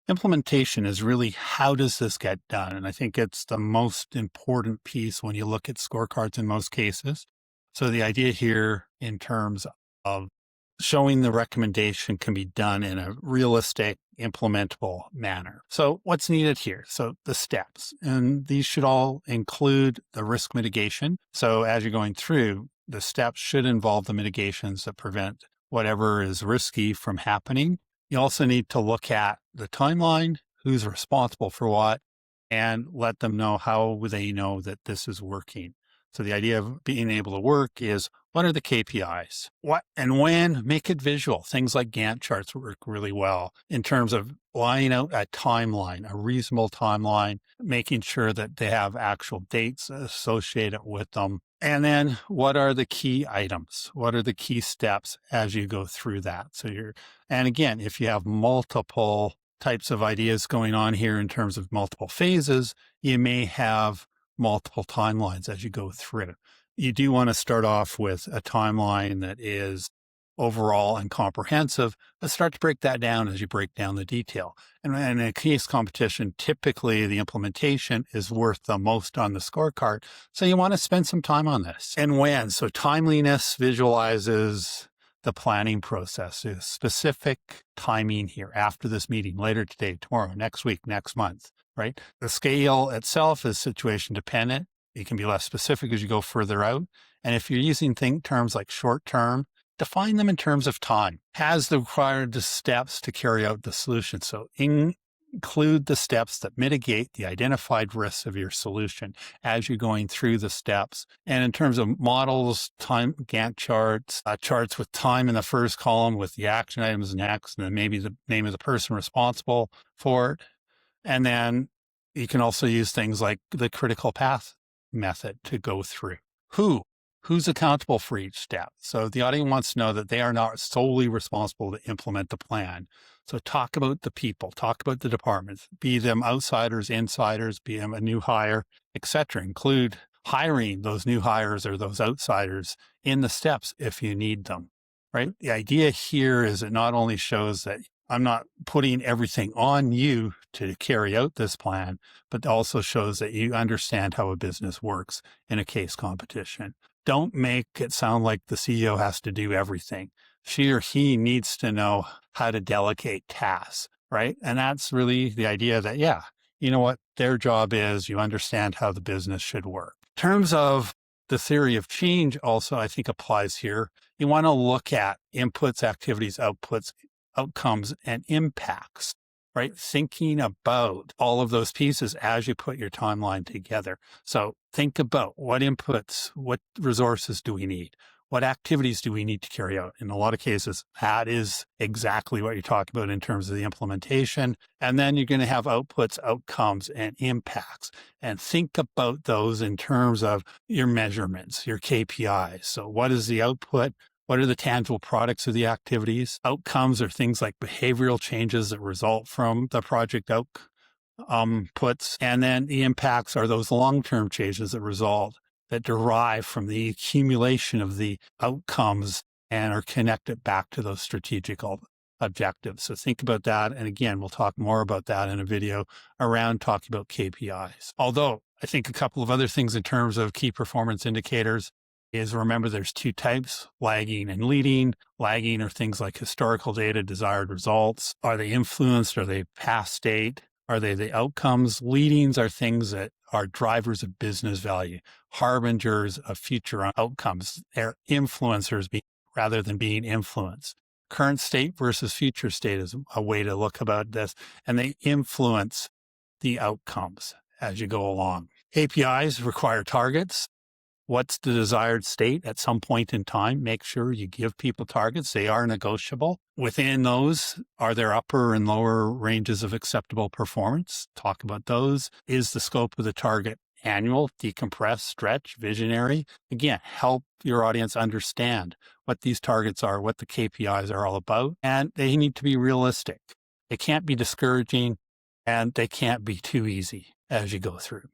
Implementation is really how does this get done? And I think it's the most important piece when you look at scorecards in most cases. So the idea here in terms of showing the recommendation can be done in a realistic, implementable manner. So what's needed here? So the steps, and these should all include the risk mitigation. So as you're going through, the steps should involve the mitigations that prevent whatever is risky from happening. You also need to look at the timeline, who's responsible for what, and let them know how they know that this is working. So the idea of being able to work is, what are the KPIs? What and when? Make it visual. Things like Gantt charts work really well in terms of laying out a timeline, a reasonable timeline, making sure that they have actual dates associated with them. And then what are the key items? What are the key steps as you go through that? And again, if you have multiple types of ideas going on here in terms of multiple phases, you may have multiple timelines as you go through. You do want to start off with a timeline that is overall and comprehensive, but start to break that down as you break down the detail. And in a case competition, typically the implementation is worth the most on the scorecard. So you want to spend some time on this. And when? So timeliness visualizes the planning process. There's specific timing here after this meeting, later today, tomorrow, next week, next month, right? The scale itself is situation dependent. You can be less specific as you go further out. And if you're using terms like short term, define them in terms of time. Has the required steps to carry out the solution. So include the steps that mitigate the identified risks of your solution as you're going through the steps. And in terms of models, time, Gantt charts, charts with time in the first column with the action items next, and then maybe the name of the person responsible for it. And then you can also use things like the critical path method to go through. Who's accountable for each step? So the audience wants to know that they are not solely responsible to implement the plan. So talk about the people, talk about the departments, be them outsiders, insiders, be them a new hire, etc. Include hiring those new hires or those outsiders in the steps if you need them, right? The idea here is it not only shows that I'm not putting everything on you to carry out this plan, but also shows that you understand how a business works in a case competition. Don't make it sound like the CEO has to do everything. She or he needs to know how to delegate tasks, right? And that's really the idea that, you know what their job is. You understand how the business should work. In terms of the theory of change also, I think applies here. You want to look at inputs, activities, outputs, outcomes, and impacts, right? Thinking about all of those pieces as you put your timeline together. So think about what inputs, what resources do we need? What activities do we need to carry out? In a lot of cases, that is exactly what you're talking about in terms of the implementation. And then you're going to have outputs, outcomes, and impacts. And think about those in terms of your measurements, your KPIs. So what is the output? What are the tangible products of the activities? Outcomes are things like behavioral changes that result from the project outputs. And then the impacts are those long-term changes that derive from the accumulation of the outcomes and are connected back to those strategic objectives. So think about that. And again, we'll talk more about that in a video around talking about KPIs. Although I think a couple of other things in terms of key performance indicators is, remember, there's two types, lagging and leading. Lagging are things like historical data, desired results. Are they influenced? Are they past state? Are they the outcomes? Leadings are things that are drivers of business value, harbingers of future outcomes. They're influencers rather than being influenced. Current state versus future state is a way to look about this, and they influence the outcomes as you go along. KPIs require targets. What's the desired state at some point in time? Make sure you give people targets. They are negotiable. Within those, are there upper and lower ranges of acceptable performance? Talk about those. Is the scope of the target annual, decompress, stretch, visionary? Again, help your audience understand what these targets are, what the KPIs are all about, and they need to be realistic. They can't be discouraging, and they can't be too easy as you go through.